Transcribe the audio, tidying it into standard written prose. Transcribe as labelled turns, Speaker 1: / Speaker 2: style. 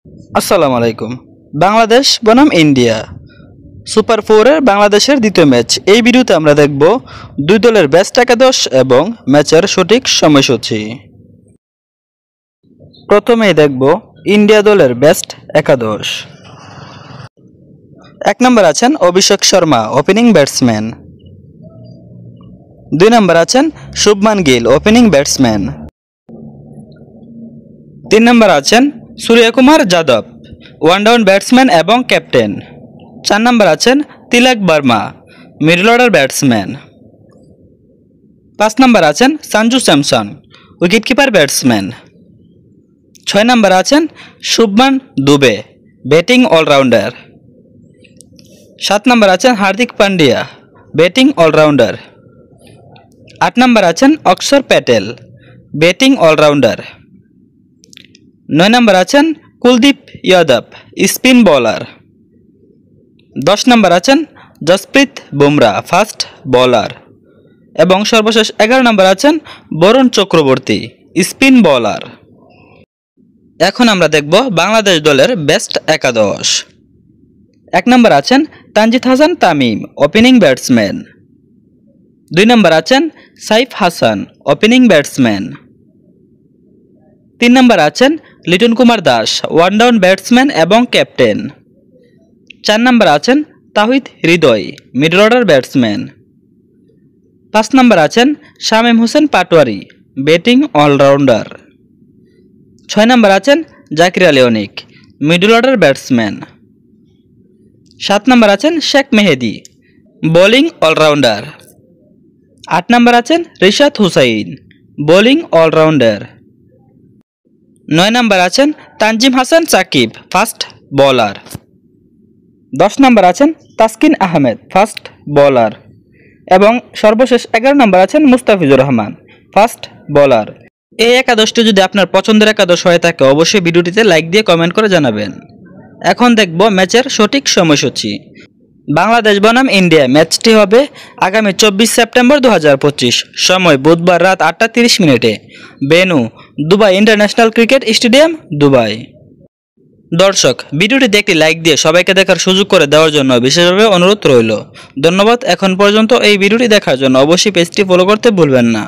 Speaker 1: আসসালামু আলাইকুম। বাংলাদেশ বনাম ইন্ডিয়া সুপার 4 এর বাংলাদেশের দ্বিতীয় ম্যাচ। এই ভিডিওতে আমরা দেখব দুই দলের বেস্ট একাদশ এবং ম্যাচের সঠিক সময়সূচি। প্রথমেই দেখব ইন্ডিয়া দলের বেস্ট একাদশ। 1 নম্বর আছেন অভিষেক শর্মা, ওপেনিং ব্যাটসম্যান। 2 নম্বর আছেন শুভমান গিল, ওপেনিং ব্যাটসম্যান। 3 নম্বর আছেন Suryakumar Yadav, one down batsman এবং ক্যাপ্টেন। 4 নম্বর আছেন তিলক বর্মা, মিডল অর্ডার ব্যাটসম্যান। 5 নম্বর আছেন সঞ্জু স্যামসন, উইকেটকিপার ব্যাটসম্যান। 6 নম্বর আছেন শুভমান দুবে, ব্যাটিং অলরাউন্ডার। 7 নম্বর আছেন হার্দিক পান্ডিয়া, ব্যাটিং অলরাউন্ডার। 8 নম্বর আছেন অক্ষর প্যাটেল, ব্যাটিং অলরাউন্ডার। 9 নম্বর আছেন কুলদীপ যাদব, স্পিন বোলার। 10 নম্বর আছেন জসপ্রীত বুমরা, ফাস্ট বোলার। এবং সর্বশেষ 11 নম্বর আছেন বরুণ চক্রবর্তী, স্পিন বোলার। এখন আমরা দেখব বাংলাদেশ দলের বেস্ট একাদশ। 1 নম্বর আছেন তানজিদ হাসান তামিম, ওপেনিং ব্যাটসম্যান। 2 নম্বর আছেন সাইফ হাসান, ওপেনিং ব্যাটসম্যান। 3 নম্বর আছেন Liton Kumar Das, one down batsman এবং ক্যাপ্টেন। 4 নম্বর আছেন তাহিদ হৃদয়, মিডল অর্ডার ব্যাটসম্যান। 5 নম্বর আছেন শামীম হোসেন পাটোয়ারি, ব্যাটিং অলরাউন্ডার। 6 নম্বর আছেন জাকির আলী অনিক, মিডল অর্ডার ব্যাটসম্যান। 7 নম্বর আছেন শেখ মেহেদি, বোলিং অলরাউন্ডার। 8 নম্বর আছেন রিশাদ হুসাইন, বোলিং অলরাউন্ডার। 9 নম্বর আছেন তানজিম হাসান সাকিব, ফাস্ট বোলার। 10 নম্বর আছেন তাসকিন আহমেদ, ফাস্ট বোলার। এবং সর্বশেষ 11 নম্বর আছেন মুস্তাফিজুর রহমান, ফাস্ট বোলার। এই একাদশটি যদি আপনার পছন্দের একাদশ হয়ে থাকে অবশ্যই ভিডিওটিতে লাইক দিয়ে কমেন্ট করে জানাবেন। এখন দেখব ম্যাচের সঠিক সময়সূচি। বাংলাদেশ বনাম ইন্ডিয়া ম্যাচটি হবে আগামী 24 সেপ্টেম্বর 2025, সময় বুধবার রাত 8টা 30 মিনিটে, venue Dubai international cricket stadium, Dubai. দর্শক, ভিডিওটিতে একটি লাইক দিয়ে সবাইকে দেখার সুযোগ করে দেওয়ার জন্য বিশেষভাবে অনুরোধ রইল। ধন্যবাদ। এখন পর্যন্ত এই ভিডিওটি দেখার জন্য অবশ্যই পেজটি ফলো করতে ভুলবেন না।